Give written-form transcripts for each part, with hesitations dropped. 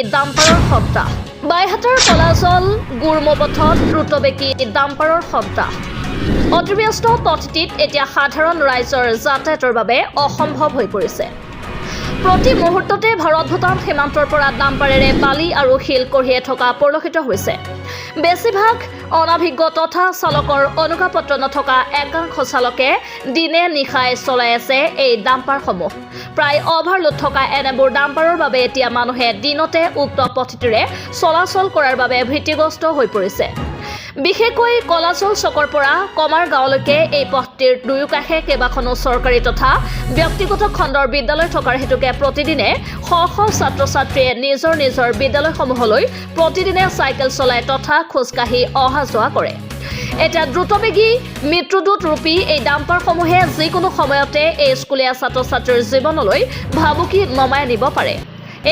ডাম্পাৰৰ সপ্তাহ বাইহাটাৰ কলাজল গুৰমপথত দ্ৰুতবেগী ডাম্পাৰৰ সপ্তাহ অতিব্যস্ত পথটিত এতিয়া সাধাৰণ ৰাইজৰ যাতায়াতৰ বাবে অসম্ভৱ হৈ পৰিছে। প্ৰতি মুহূৰ্ততে ভাৰত ভূটান সীমান্তৰ পৰা ডাম্পাৰেৰে বালি আৰু শিল কঢ়িয়াই থকা পৰিলক্ষিত হৈছে। বেছিভাগ অনাভিজ্ঞ তথা চালকৰ অনুজ্ঞাপত্ৰ নথকা একাংশ চালকে দিনে নিশাই চলাই আছে এই ডাম্পাৰসমূহ। প্ৰায় অভাৰলোড থকা এনেবোৰ ডাম্পাৰৰ বাবে এতিয়া মানুহে দিনতে উক্ত পথটিৰে চলাচল কৰাৰ বাবে ভীতিগ্ৰস্ত হৈ পৰিছে। বিশেষকৈ কলাচল চকৰ পৰা কমাৰ গাঁৱলৈকে এই পথটিৰ দুয়োকাষে কেইবাখনো চৰকাৰী তথা ব্যক্তিগত খণ্ডৰ বিদ্যালয় থকাৰ হেতুকে প্ৰতিদিনে শ শ ছাত্ৰ ছাত্ৰীয়ে নিজৰ নিজৰ বিদ্যালয়সমূহলৈ প্ৰতিদিনে চাইকেল চলাই তথা খোজকাঢ়ি অহা যোৱা কৰে। এতিয়া দ্ৰুতবেগী মৃত্যুদূত ৰূপী এই ডাম্পাৰসমূহে যিকোনো সময়তে এই স্কুলীয়া ছাত্ৰ ছাত্ৰীৰ জীৱনলৈ ভাবুকি নমাই আনিব পাৰে।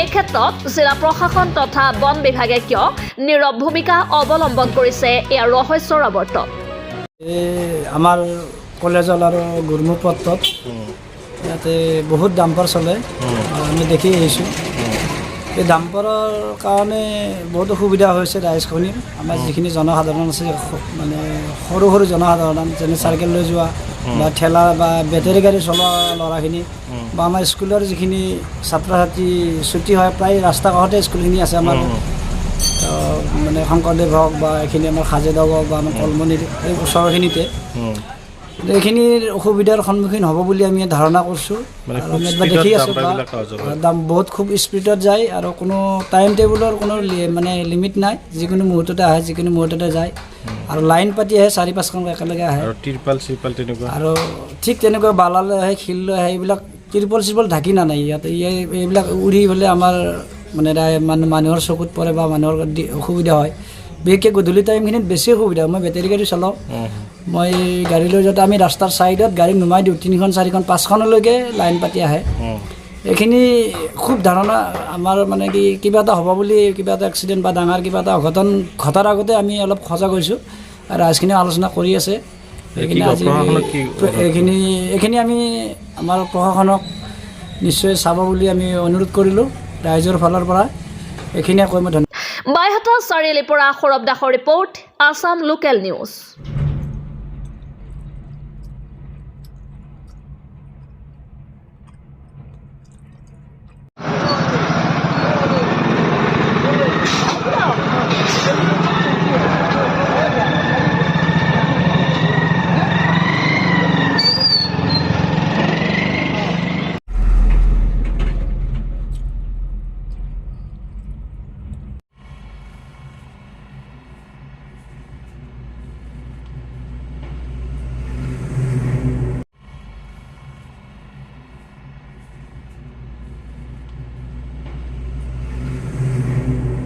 এই ক্ষেত্ৰত জিলা প্ৰশাসন তথা বন বিভাগে কিয় নীৰৱ ভূমিকা অৱলম্বন কৰিছে ইয়াৰ ৰহস্যৰ আৱৰ্ত। আমাৰ কলেজল আৰু গুৰমপথত ইয়াতে বহুত ডাম্পাৰ চলে, আমি দেখি আহিছোঁ। এই ডাম্পাৰৰ কাৰণে বহুত অসুবিধা হৈছে ৰাইজখনিৰ। আমাৰ যিখিনি জনসাধাৰণ আছে, মানে সৰু সৰু জনসাধাৰণ যেনে চাইকেল লৈ যোৱা বা ঠেলা বা বেটেৰী গাড়ী চলোৱা ল'ৰাখিনি বা আমাৰ স্কুলৰ যিখিনি ছাত্ৰ ছাত্ৰী ছুটি হয়, প্ৰায় ৰাস্তা কাষতে স্কুলখিনি আছে আমাৰ, মানে শংকৰদেৱ হওক বা এইখিনি আমাৰ খাজেদক হওক বা আমাৰ কলমনিৰ এই ওচৰখিনিতে এইখিনিৰ অসুবিধাৰ সন্মুখীন হ'ব বুলি আমি ধাৰণা কৰিছোঁ। দেখি আছোঁ দাম বহুত খুব স্পীডত যায় আৰু কোনো টাইম টেবুলৰ কোনো মানে লিমিট নাই, যিকোনো মুহূৰ্ততে আহে, যিকোনো মুহূৰ্ততে যায় আৰু লাইন পাতি আহে, 4-5খন একেলগে আহে আৰু ঠিক তেনেকুৱা বালা লৈ আহে, শিল লৈ আহে, এইবিলাক তিৰপল ঢাকি নানাই ইয়াতে। এইবিলাক উৰি পেলাই আমাৰ মানে মানুহৰ চকুত পৰে বা মানুহৰ অসুবিধা হয়। বিশেষকৈ গধূলি টাইমখিনিত বেছি অসুবিধা। মই বেটেৰী গাড়ী চলাওঁ, মই গাড়ী লৈ যাওঁতে আমি ৰাস্তাৰ ছাইডত গাড়ী নুমাই দিওঁ, 3খন 4খন 5খনলৈকে লাইন পাতি আহে। এইখিনি খুব ধাৰণা আমাৰ মানে কি কিবা এটা হ'ব বুলি, কিবা এটা এক্সিডেণ্ট বা ডাঙৰ কিবা এটা অঘটন ঘটাৰ আগতে আমি অলপ সজাগ হৈছোঁ আৰু ৰাইজখিনিও আলোচনা কৰি আছে। এইখিনি আমি আমাৰ প্ৰশাসনক নিশ্চয় চাব বুলি আমি অনুৰোধ কৰিলোঁ ৰাইজৰ ফালৰ পৰা। এইখিনিয়ে কৈ মই ধন্যবাদ। বাইহাটা চাৰিআলিৰ পৰা সৌৰভ দাসৰ ৰিপৰ্ট, আছাম লোকেল নিউজ।